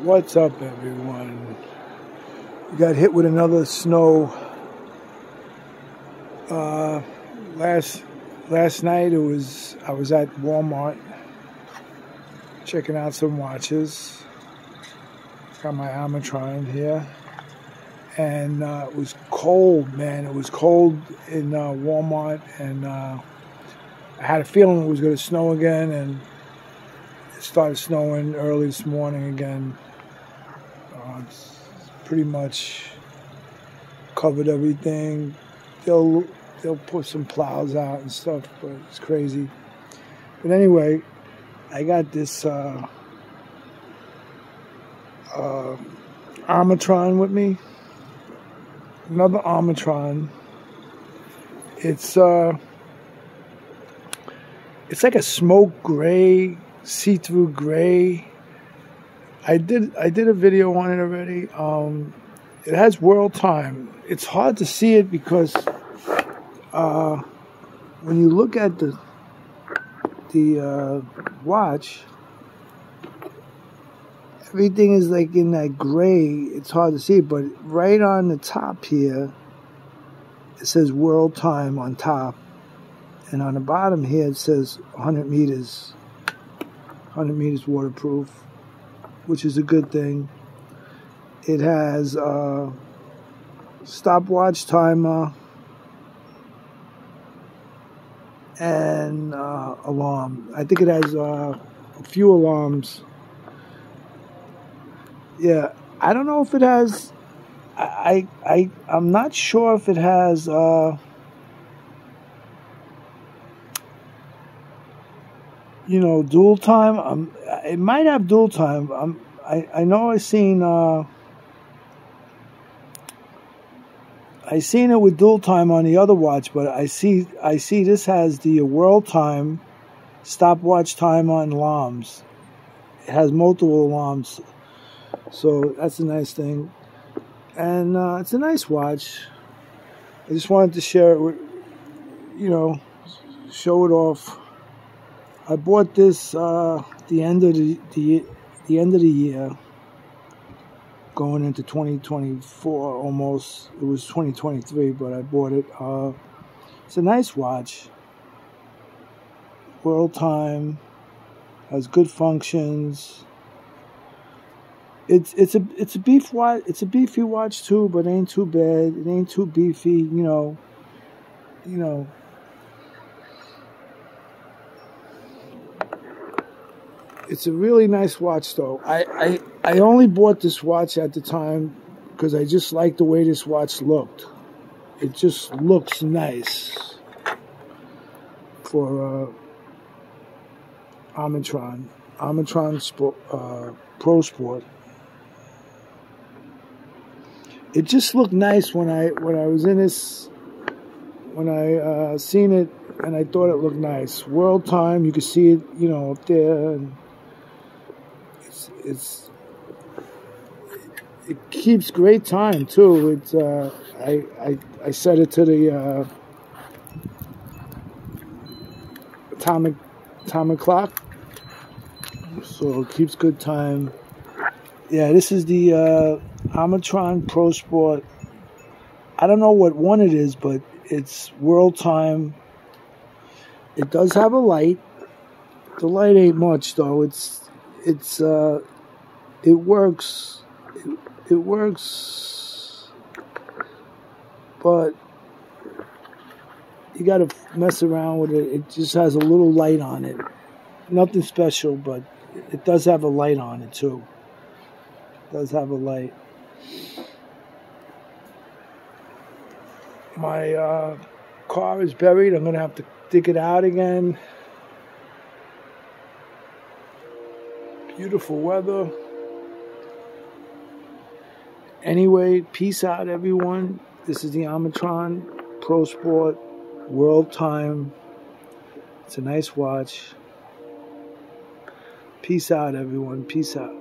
What's up, everyone? We got hit with another snow. Last night I was at Walmart checking out some watches. Got my Armitron here, and it was cold, man. It was cold in Walmart, and I had a feeling it was going to snow again, and it started snowing early this morning again. It's pretty much covered everything. They'll put some plows out and stuff, but it's crazy. But anyway, I got this Armitron with me. Another Armitron. It's like a smoke gray, see-through gray. I did a video on it already. It has world time. It's hard to see it because when you look at the watch, everything is like in that gray. It's hard to see it, but right on the top here, it says world time on top, and on the bottom here it says 100 meters waterproof, which is a good thing. It has a stopwatch timer and alarm. I think it has a few alarms. Yeah, I don't know if it has. I'm not sure if it has. Dual time. It might have dual time. I know I seen it with dual time on the other watch, but I see this has the world time, stopwatch timer, and alarms. It has multiple alarms, so that's a nice thing, and it's a nice watch. I just wanted to share it with, show it off. I bought this the end of the year, going into 2024 almost. It was 2023, but I bought it. It's a nice watch. World time, has good functions. It's a beef watch. It's a beefy watch too, but it ain't too bad. It ain't too beefy, It's a really nice watch, though. I only bought this watch at the time because I just liked the way this watch looked. It just looks nice for Armitron Pro Sport. It just looked nice when I was in this, when I seen it, and I thought it looked nice. World time, you can see it, up there. And it keeps great time too. It's I set it to the atomic clock, so it keeps good time. Yeah, this is the Armitron Pro Sport. I don't know what one it is, but it's world time. It does have a light. The light ain't much though. It works. It works, but you got to mess around with it. It just has a little light on it. Nothing special, but it does have a light on it too. It does have a light. My car is buried. I'm going to have to dig it out again. Beautiful weather. Anyway, peace out, everyone. This is the Armitron Pro Sport World Time. It's a nice watch. Peace out, everyone. Peace out.